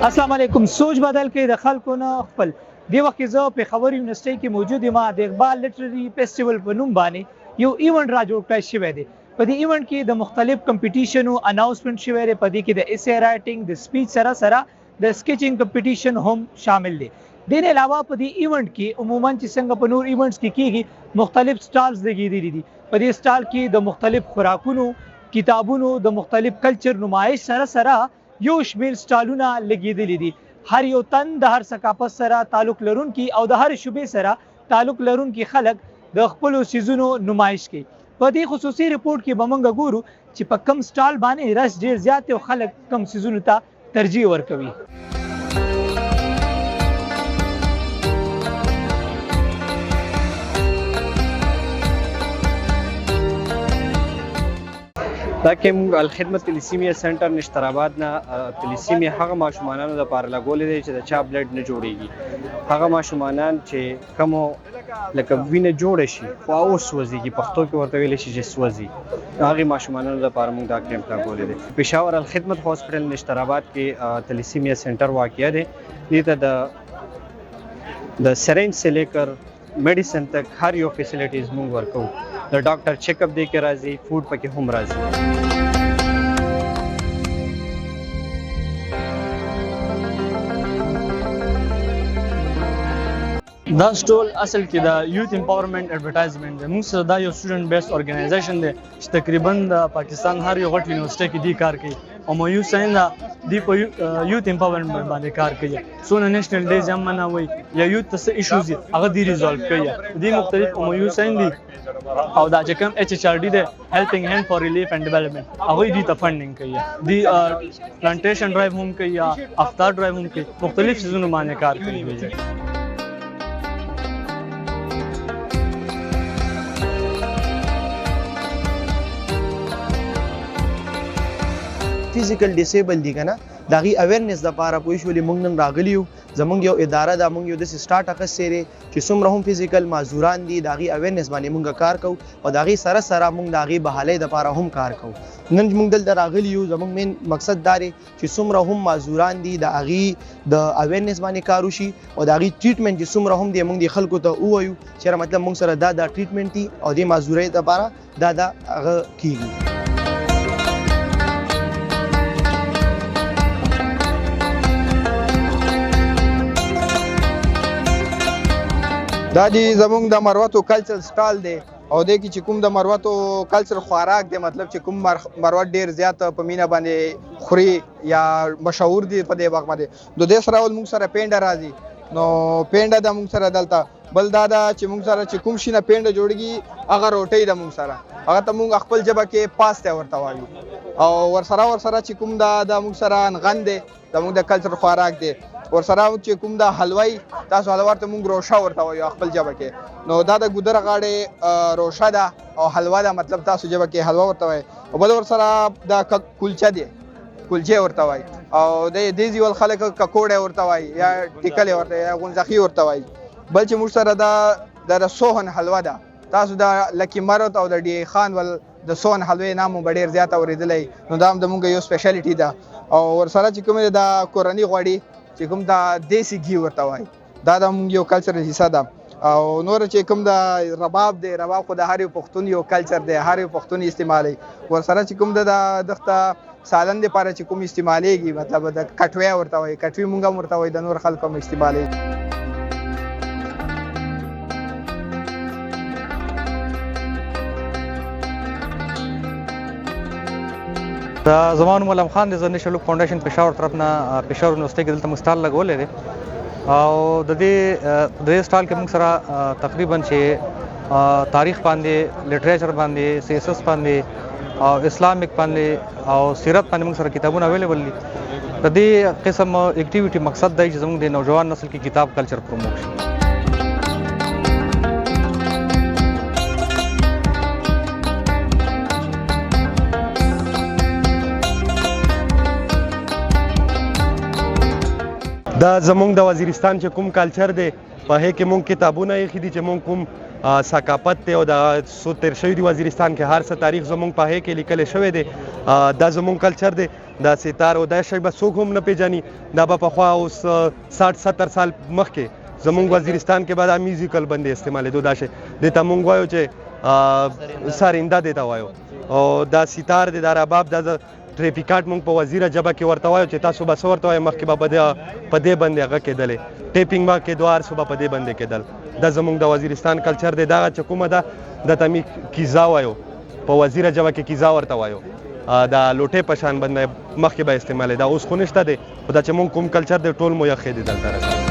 السلام علیکم. سوچ بدل کې د خلکو نه خپل دی وخت کې زه په خبر یونیورسيټي کې موجود یم. د اقبال لټرري فیسټیوال په نوم باندې یو ایونت را جوړ کړی شوی دی. په دې ایونت کې د مختلف کمپټیشن او اناونسمنت شوی دی. په دې کې د ایسے رائټینګ، د سپیچ سره د سکیچینګ کمپټیشن هم شامل دی. دین علاوه په دې ایونت کې عموما چې څنګه په نور ایونټس کې کیږي مختلف سټالز لګیدلي دي. په دې سټال کې د مختلف خوراکونو، کتابونو، د مختلف کلچر نمایش سره یو شمیر سټالونه لګیدلي دي. هر یو تن د هر ثقافت سره تعلق لرونکي او د هر شوبې سره تعلق لرونکي خلک د خپل سیزونو نمایش کوي. په دې خصوصي ریپورت کې به موږ ګورو چې په کم سټال باندې رش ډیر زیات او خلک کم سیزونو ته ترجیح ورکوي. دا کې موږ الخدمت تلیسیمیا سنټر نشتر آباد نه تلیسیمیا هغه ماشومانانو لپاره لګولې دی چې د چا بلډ نه جوړیږي. هغه ماشومانان چې کومو لکه وینه جوړه شي خو اوس سوځيږي، پښتو کې ورته ویل شي چې سوځي، هغه ماشومانانو لپاره موږ دا کیمپ لګولې دی. پېښور الخدمت هاسپټل نشتر آباد کې تلیسیمیا سنټر واقع دی. دې ته د سرنج سے لیکر میډیسن تک هر یو فیسیلیټیز موږ ورکو. د ډاکټر چیک اپ دی کې راځي، فوډ پکې هم راځي. دا سټول اصل کې د یوت امپاورمنت ایڈورټایزمنت دی. موږ سره دا یو سټوډنټ بیس اورګنایزیشن دی چې تقریبا د پاکستان هر یو غټ یونیورسيټي کې دی کار کوي او مو یو ساين دی په یوت امپاورمنت باندې کار کوي. سونه نېشنل ډیز هم منوي یا یوت ته ایشوز هغه دی ریزولف کوي. دی مختلف مو یو ساين دی او دا چې کوم ایچ ایچ آر ډی دی هیلپینګ هاند فار ریلیف اینڈ ډیولپمنٹ هغه دی ته فندینګ کوي. دی پلانټیشن ډرایو هم کوي یا افطار ډرایو هم کوي. مختلف سيزونو باندې کار کوي. فزیکل ډیسیبل دي کنه داغي اویرنس د لپاره پوه شولې موږ نن راغلی یو. زمونږ یو اداره ده، موږ یو د سٹارټ اخستې چې څومره هم فزیکل معذوران دي داغي اویرنس باندې موږ کار کوو او داغي سره موږ داغي بحالۍ د لپاره هم کار کوو. نن موږ دلته راغلی یو، زمونږ مین مقصد دا دی چې څومره هم معذوران دي داغي د اویرنس باندې کار وشي او داغي ټریټمنټ چې څومره هم دی موږ د خلکو ته ووایو چې مطلب موږ سره دا ټریټمنټ دي او د معذورۍ لپاره دا هغه کیږي. دا دی زمونږ د مروتو کلچر سټال دی او د کې چې کوم د مروتو کلچر خوراک دی، مطلب چې کوم مروت ډیر زیات په مینا باندې خوري یا مشهور دي په دې وخت باندې. د دې سره موږ سره پینډه راځي، نو پینډه د موږ سره دلته بل دا چې موږ سره چې کوم شي نه پینډه جوړیږي هغه روټۍ د موږ سره هغه ته موږ خپل ژبه کې پاسته ورته وایو او ورسره چې کوم د موږ سره نغند دی د موږ د کلچر خوراک دی. ورسره چې کوم د حلوای تاسو حلوا ته موږ روشا ورته وایو خپل ژبه کې. نو دا د ګودر غاړې روشا ده او حلوا ده، مطلب تاسو ژبه کې حلوا ورته وایي. او بل ورسره د کلچه دی، کلچه ورته وایي او د دیزی ول خلک ککوړه ورته وایي یا ټیکلې ورته یا غونځخي ورته وایي. بل چې موږ سره د سوهن حلوا ده، تاسو د لکی مرت او د ډی خان ول د سوهن حلوې نام ډیر زیات اوریدلې، نو دا هم د موږ یو سپیشلیټي ده. او ورسره چې کوم د کورنۍ غوړي چې کوم د دیسی گھی ورته وایي دا د موږ یو کلچرل حصہ ده. او نور چې کوم د رباب دی، رباب خو د هر یو پښتون یو کلچر دی، هر یو پښتون استعمالي. ورسره چې کوم د دغه سالن لپاره چې کوم استعمالېږي، مطلب د کټوي ورته وایي، کټوي موږ هم ورته وایي، د نور خلکو هم استعمالي. زما نوم علم خان دی. زه نیشنل فاونډیشن پېښور طرف نه پېښور یونیورسيټي کې دلته موږ سټال لګولی دی او د دې سټال کې موږ سره تقریبا چې تاریخ باندې، لټریچر باندې، سیاسس باندې او اسلامیک باندې او سیرت باندې موږ سره کتابونه اویلیبل دي. د دې قسم اکټیویټي مقصد دی چې زموږ د نوجوان نسل کې کتاب کلچر پروموټ شي. دا زمونږ د وزیرستان چې کوم کلچر دی په هغې کې مونږ کتابونه ایښي دي چې مونږ کوم ثقافت دی او د سو تیر شوی دی وزیرستان کې هر څه تاریخ زمونږ په هغې کې لیکل شوی دی دا زمونږ کلچر دی دا ستار او دا شی به څوک هم نه پیژني دا به پخوا اوس 60-70 سال مخکې زمونږ وزیرستان کې به دا میوزیکل باندې استعمالېدو دا شی دې ته مونږ وایو چې سارنده دې ته وایو او دا ستار دی دا رباب دا ټریفیکاټ مونږ په وزیره ژبه کې ورته وایو چې تاسو به څه ورته وایئ مخکې به په دې باندې هغه کېدلې ټیپینګ به کېدو هر څه به په دې باندې کېدل دا زمونږ د وزیرستان کلچر دی دغه چې کومه ده د ته مې کیزا وایو په وزیره ژبه کې کیزا ورته وایو دا لوټې په شان باندې مخکې به استعمالېده اوس خو نشته دی خو دا چې مونږ کوم کلچر دی ټول مو یخې دي دلته رسوي